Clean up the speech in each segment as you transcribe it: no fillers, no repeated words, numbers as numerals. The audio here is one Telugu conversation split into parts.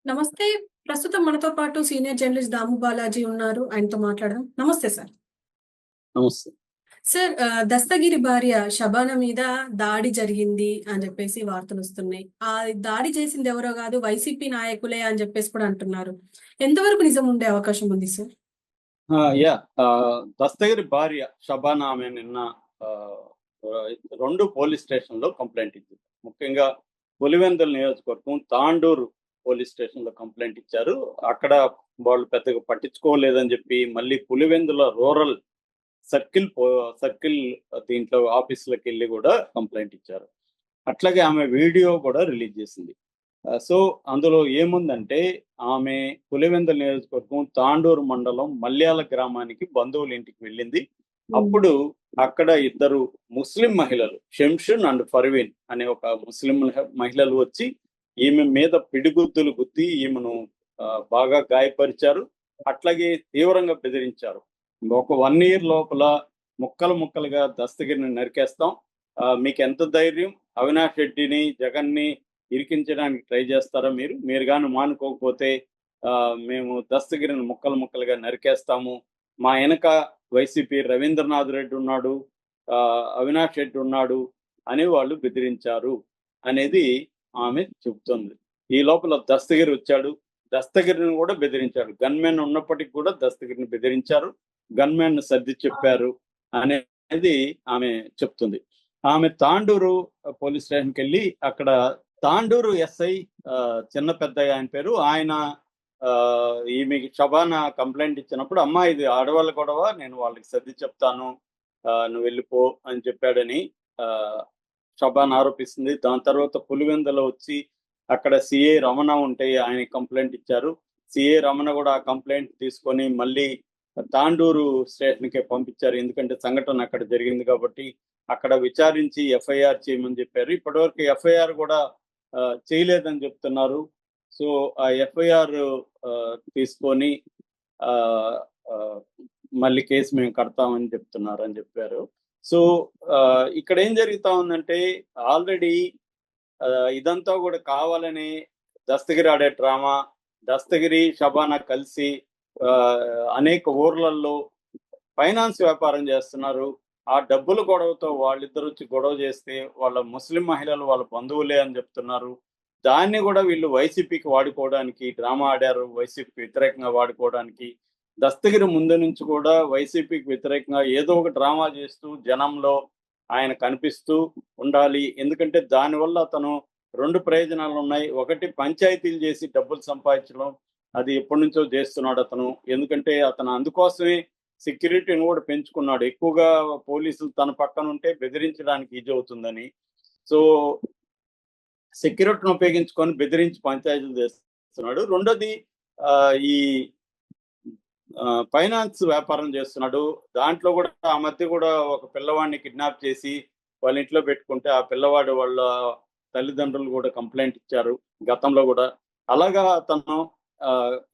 నమస్తే. ప్రస్తుతం మనతో పాటు సీనియర్ జర్నలిస్ట్ దాము బాలాజీ ఉన్నారు. ఆయనతో మాట్లాడదాం. నమస్తే సార్. నమస్తే. సార్ దస్తగిరి భార్య షబానా మీద దాడి జరిగింది అని జెప్పేసి వార్తలొస్తున్నాయి. ఆ దాడి చేసింది ఎవరో గాదు వైసీపీ నాయకులే అని జెప్పేసి కూడా అంటున్నారు. ఎంతవరకు నిజం ఉండే అవకాశం ఉంది సార్? దస్తగిరి భార్య షబానా ఆమె నిన్న ఆహ్, 2 పోలీస్ స్టేషన్‌లో కంప్లెయింట్ ఇచ్చింది. ముఖ్యంగా పులివెందుల నియోజకవర్గం తాండూరు పోలీస్ స్టేషన్‌లో కంప్లెయింట్ ఇచ్చారు. అక్కడ వాళ్ళు పెద్దగా పట్టించుకోలేదని జెప్పి మళ్ళీ పులివెందుల రూరల్ సర్కిల్ దీంట్లో ఆఫీస్‌లకెళ్ళి గూడా కంప్లెయింట్ ఇచ్చారు. అట్లాగే ఆమె వీడియో కూడా రిలీజ్ చేసింది. సో, అందులో ఏముందంటే, ఆమె పులివెందుల నియోజకవర్గం తాండూరు మండలం మల్యాల గ్రామానికి బంధువుల ఇంటికి వెళ్ళింది. హ్మ్. అప్పుడు అక్కడ ఇద్దరు ముస్లిం మహిళలు షంషున్ అండ్ ఫర్వీన్ అనే ఒక ముస్లిం మహిళలు వచ్చి ఈమె మీద పిడిగుద్దులు గుద్ది ఈమెను బాగా గాయపరిచారు. అట్లాగే తీవ్రంగా బెదిరించారు. ఒక 1 ఇయర్ లోపల ముక్కలు ముక్కలుగా దస్తగిరిని నరికేస్తాం. మీకెంత ధైర్యం అవినాష్ రెడ్డిని, జగన్‌ని ఇరికించడానికి ట్రై చేస్తారా మీరు? మీరు గాని మానుకోకపోతే మేము దస్తగిరిని ముక్కలు ముక్కలుగా నరికేస్తాము. మా ఎనక వైసీపీ రవీంద్రనాథ్ రెడ్డి ఉన్నాడు. అవినాష్ రెడ్డి ఉన్నాడు అని వాళ్ళు బెదిరించారు అనేది ఆమె చెప్తుంది. ఈ లోపల దస్తగిరి వచ్చాడు. దస్తగిరిని కూడా బెదిరించాడు. గన్‌మెన్ ఉన్నప్పటికి కూడా దస్తగిరిని బెదిరించారు. గన్‌మెన్ సర్ది చెప్పారు అనేది ఆమె చెప్తుంది. ఆమె తాండూరు పోలీస్ స్టేషన్‌కెళ్ళి అక్కడ తాండూరు ఎస్ఐ చిన్న పెద్దయ్య ఆయన పేరు. ఆయన ఈమెకి షబానా కంప్లెయింట్ ఇచ్చినప్పుడు, "అమ్మా ఇది ఆడవాళ్ళ గొడవ. నేను వాళ్ళకి సర్ది చెప్తాను. నువ్వు వెళ్ళిపో" అని చెప్పాడని షబానా ఆరోపిస్తుంది. దాని తర్వాత పులివెందుల వచ్చి అక్కడ సీఐ రమణ ఉంటే ఆయనకి కంప్లెయింట్ ఇచ్చారు. సీఐ రమణ కూడా ఆ కంప్లెయింట్ తీసుకొని మళ్ళీ తాండూరు స్టేషన్‌కే పంపించారు. ఎందుకంటే సంఘటన అక్కడ జరిగింది కాబట్టి అక్కడ విచారించి ఎఫ్ఐఆర్ చేయమని చెప్పారు. ఇప్పటివరకు ఎఫ్ఐఆర్ కూడా చేయలేదని చెప్తున్నారు. సో, ఆ ఎఫ్ఐఆర్ తీసుకొని ఆహ్, ఆహ్, మళ్ళీ కేసు మేము కడతామని చెప్తున్నారని చెప్పారు. సో, ఇక్కడ ఏం జరుగుతా ఉందంటే ఆల్రెడీ ఇదంతా కూడా కావాలని దస్తగిరి ఆడే డ్రామా, దస్తగిరి, షబానా కలిసి అనేక ఊర్లల్లో ఫైనాన్స్ వ్యాపారం చేస్తున్నారు. ఆ డబ్బుల గొడవతో వాళ్ళిద్దరూ వచ్చి గొడవ చేస్తే వాళ్ళ ముస్లిం మహిళలు వాళ్ళ బంధువులే అని చెప్తున్నారు. దాన్ని కూడా వీళ్ళు వైసీపీకి వాడుకోవడానికి డ్రామా ఆడారు. వైసీపీకి వ్యతిరేకంగా వాడుకోవడానికి. దస్తగిరి ముందు నుంచి కూడా వైసీపీకి వ్యతిరేకంగా ఏదో ఒక డ్రామా చేస్తూ జనంలో ఆయన కనిపిస్తూ ఉండాలి. ఎందుకంటే దానివల్ల అతను 2 ప్రయోజనాలున్నాయి. ఒకటి పంచాయతీలు చేసి డబ్బులు సంపాదించడం. అది ఎప్పటినుంచో చేస్తున్నాడు అతను. ఎందుకంటే అతను అందుకోసమే సెక్యూరిటీని కూడా పెంచుకున్నాడు. ఎక్కువగా పోలీసులు తన పక్కన ఉంటే బెదిరించడానికి ఈజీ అవుతుందని. సో, సెక్యూరిటీని ఉపయోగించుకొని బెదిరించి పంచాయతీలు చేస్తున్నాడు. రెండోది ఈ ఫైనాన్స్ వ్యాపారం చేస్తున్నాడు. దాంట్లో కూడా ఆ మధ్య కూడా ఒక పిల్లవాడిని కిడ్నాప్ చేసి వాళ్ళ ఇంట్లో పెట్టుకుంటే ఆ పిల్లవాడు వాళ్ళ తల్లిదండ్రులు కూడా కంప్లెయింట్ ఇచ్చారు గతంలో కూడా. అలాగా అతను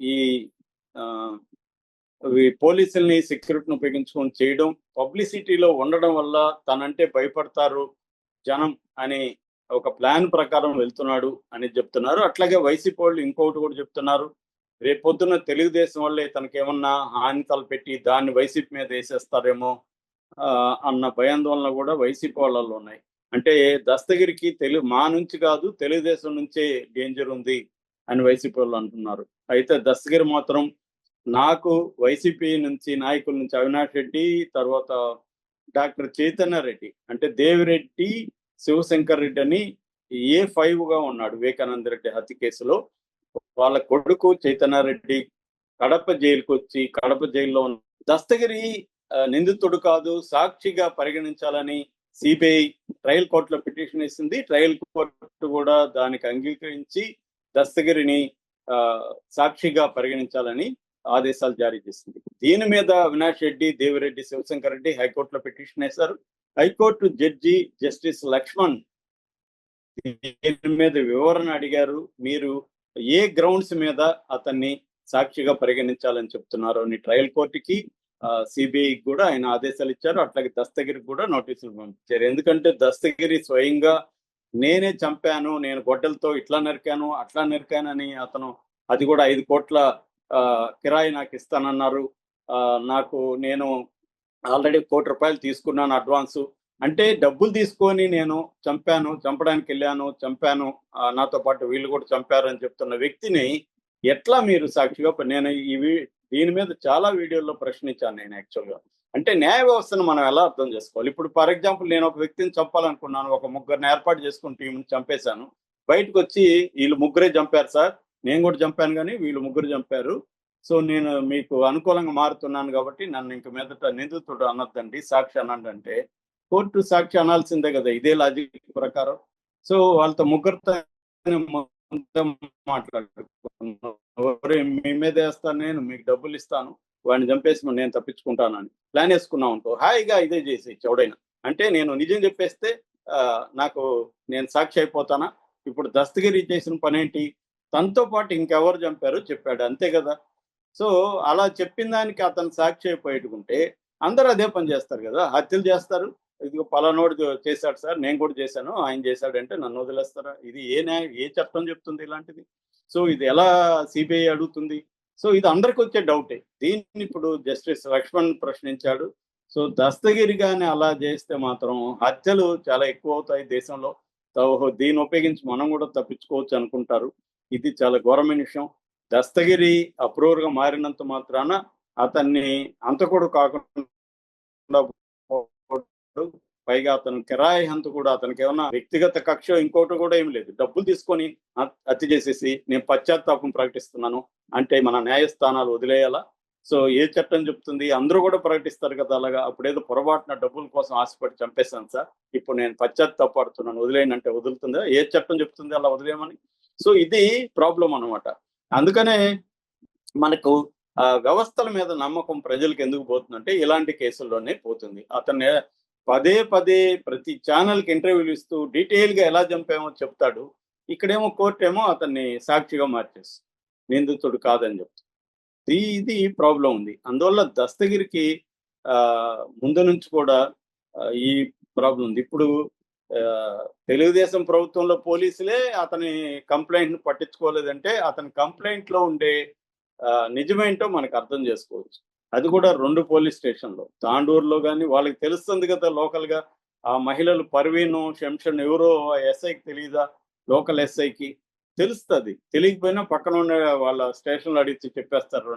ఈ పోలీసుల్ని సెక్యూరిటీని ఉపయోగించుకొని చేయడం, పబ్లిసిటీలో ఉండడం వల్ల తనంటే భయపడతారు జనం అని ఒక ప్లాన్ ప్రకారం వెళ్తున్నాడు అని చెప్తున్నారు. అట్లాగే వైసీపీ వాళ్ళు ఇంకొకటి కూడా చెప్తున్నారు. రేపొద్దున తెలుగుదేశం వాళ్ళే తనకేమన్నా హాని తలపెట్టి దాన్ని వైసీపీ మీద వేసేస్తారేమో అన్న భయాందోళన కూడా వైసీపీ వాళ్ళలో ఉన్నాయి. అంటే దస్తగిరికి మా నుంచి కాదు తెలుగుదేశం నుంచే డేంజర్ ఉంది అని వైసీపీ వాళ్ళు అంటున్నారు. అయితే దస్తగిరి మాత్రం నాకు వైసీపీ నుంచి నాయకుల నుంచి అవినాష్ రెడ్డి, తర్వాత డాక్టర్ చైతన్య రెడ్డి అంటే దేవిరెడ్డి, శివశంకర్ రెడ్డి అని A5గా ఉన్నాడు వివేకానంద రెడ్డి హత్య కేసులో. వాళ్ళ కొడుకు చైతన్యారెడ్డి కడప జైలుకొచ్చి కడప జైల్లో దస్తగిరి నిందితుడు కాదు, సాక్షిగా పరిగణించాలని సిబిఐ ట్రయల్ కోర్టులో పిటిషన్ ఇస్తుంది. ట్రయల్ కోర్టు కూడా దానికి అంగీకరించి దస్తగిరిని సాక్షిగా పరిగణించాలని ఆదేశాలు జారీ చేసింది. దీని మీద అవినాష్ రెడ్డి, దేవిరెడ్డి, శివశంకర్ రెడ్డి హైకోర్టులో పిటిషన్ వేశారు. హైకోర్టు జడ్జి జస్టిస్ లక్ష్మణ్ దీని మీద వివరణ అడిగారు. మీరు ఏ గ్రౌండ్స్ మీద అతన్ని సాక్షిగా పరిగణించాలని చెప్తున్నారు అని ట్రయల్ కోర్టుకి సిబిఐ కూడా ఆయన ఆదేశాలు ఇచ్చారు. అట్లాగే దస్తగిరికి కూడా నోటీసులు పంపించారు. ఎందుకంటే దస్తగిరి స్వయంగా నేనే చంపాను, నేను గొడ్డలతో ఇట్లా నరికాను అట్లా నరికాను అని అతను అది కూడా 5 కోట్ల కిరాయి నాకు ఇస్తానన్నారు. నేను ఆల్రెడీ ₹1,00,00,000 తీసుకున్నాను అడ్వాన్సు. అంటే డబ్బులు తీసుకొని నేను చంపడానికి వెళ్ళాను, చంపాను, నాతో పాటు వీళ్ళు కూడా చంపారు అని చెప్తున్న వ్యక్తిని ఎట్లా మీరు సాక్షిగా నేను దీని మీద చాలా వీడియోల్లో ప్రశ్నించాను నేను యాక్చువల్‌గా. అంటే న్యాయ వ్యవస్థను మనం ఎలా అర్థం చేసుకోవాలి? ఇప్పుడు ఫర్ ఎగ్జాంపుల్ నేను ఒక వ్యక్తిని చంపాలనుకున్నాను. ఒక ముగ్గురిని ఏర్పాటు చేసుకొని టీమ్‌ని చంపేశాను. బయటకొచ్చి ఈళ్ళు ముగ్గురే చంపారు సార్. నేను కూడా చంపాను గానీ వీళ్ళు ముగ్గురు చంపారు. సో, నేను మీకు అనుకూలంగా మారుతున్నాను గాబట్టి నన్ను ఇంక మీదట నిందితుడు అనొద్దండి, సాక్షి అనండంటే, కోర్టు సాక్షి అనాల్సిందే గదా! ఇదే లాజిక్ ప్రకారం. సో, వాళ్ళతో ముగ్గురితోనే మొత్తం మాట్లాడుకున్నాం. ఒరేయ్! మీ మీదేస్తాను నేను, మీకు డబ్బులిస్తాను. వాడిని చంపేసి నేను తప్పించుకుంటానని. ప్లానేసుకున్నాం అనుకో, హాయిగా ఇదే చేసేయొచ్చు ఎవడైనా. అంటే నేను నిజం చెప్పేస్తే నేను సాక్షి అయిపోతానా? ఇప్పుడు దస్తగిరి చేసిన పనేంటి? తనతో పాటు ఇంకెవరు చంపారో చెప్పాడు. అంతే గదా! సో, అలా చెప్పిన దానికి అతను సాక్షి అయిపోయేట్టుకుంటే అందరూ అదే పని చేస్తారు గదా! హత్యలు చేస్తారు. ఇదిగో పలానోడు చేశాడు సార్, నేను కూడా చేశాను, ఆయన చేశాడంటే నన్ను వదిలేస్తారా? ఇది ఏ చట్టం చెప్తుంది ఇలాంటిది? సో, ఇది ఎలా సీబీఐ అడుగుతుంది? సో, ఇది అందరికొచ్చే డౌటే. దీన్ని ఇప్పుడు జస్టిస్ లక్ష్మణ్ ప్రశ్నించాడు. సో, దస్తగిరి గాని అలా చేస్తే మాత్రం హత్యలు చాలా ఎక్కువవుతాయి దేశంలో. దీన్ని ఉపయోగించి మనం కూడా తప్పించుకోవచ్చు అనుకుంటారు. ఇది చాలా ఘోరమైన విషయం. దస్తగిరి అప్రూవర్‌గా మారినంత మాత్రాన అతన్ని హంతకుడు కాకుండా పోడు. పైగా అతను కిరాయి హంతకుడు. అతనికేమన్నా వ్యక్తిగత కక్షో ఇంకోటి కూడా ఏమి లేదు. డబ్బులు తీసుకొని హత్య చేసేసి నేను పశ్చాత్తాపం ప్రకటిస్తున్నాను అంటే మన న్యాయస్థానాలు వదిలేయాలా? సో, ఏ చట్టం చెప్తుంది? అందరూ కూడా ప్రకటిస్తారు కదా అలాగా. అప్పుడేదో పొరపాటున డబ్బుల కోసం ఆశపడి చంపేశాను సార్. ఇప్పుడు నేను పశ్చాత్తాపపడుతున్నాను వదిలేయండి అంటే వదులుతుందా? ఏ చట్టం చెప్తుంది అలా వదిలేయమని? సో, ఇది ప్రాబ్లమ్ అన్నమాట. అందుకనే మనకు వ్యవస్థల మీద నమ్మకం ప్రజలకు ఎందుకు పోతుందంటే ఇలాంటి కేసుల్లోనే పోతుంది. అతన్ని పదే పదే ప్రతి ఛానల్‌కి ఇంటర్వ్యూలు ఇస్తూ డీటెయిల్‌గా ఎలా చంపామో చెప్తాడు. ఇక్కడేమో కోర్టేమో అతన్ని సాక్షిగా మార్చేస్తుంది. నిందితుడు కాదని చెప్తుంది. ఇది ప్రాబ్లమ్ ఉంది. అందువల్ల దస్తగిరికి ముందు నుంచి కూడా ఈ ప్రాబ్లమ్ ఉంది. ఇప్పుడు తెలుగుదేశం ప్రభుత్వంలో పోలీసులే అతని కంప్లెయింట్‌ని పట్టించుకోలేదంటే అతని కంప్లెయింట్‌లో ఉండే నిజమేంటో మనకు అర్థం చేసుకోవచ్చు. అది కూడా 2 పోలీస్ స్టేషన్‌లో. తాండూరులో గాని వాళ్ళకి తెలుస్తుంది కదా లోకల్‌గా. ఆ మహిళలు పర్వీను, శంషన్ ఎవరో ఎస్ఐకి తెలీదా? లోకల్ ఎస్ఐకి తెలుస్తది. తెలియకపోయినా పక్కన ఉండే వాళ్ళ స్టేషన్‌లో అడిగితే చెప్పేస్తారు.